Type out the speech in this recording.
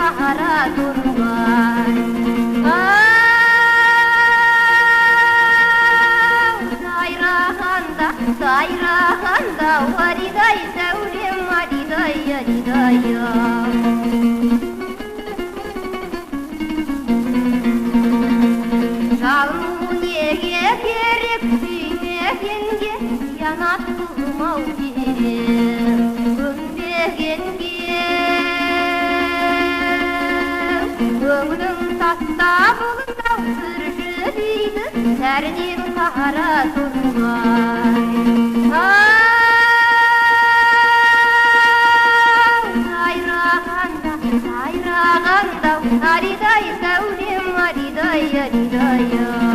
сахара турбай. Сайрағанда варидай сәулем варидай яридая. Жалын неге керек сүймегенге қиянат қылмау керек. Көнбегенге көңілің таста бұлдау сүрші дейді сәрден қара тұрмай. Сайрағанда аридай сәулем аридай яридая.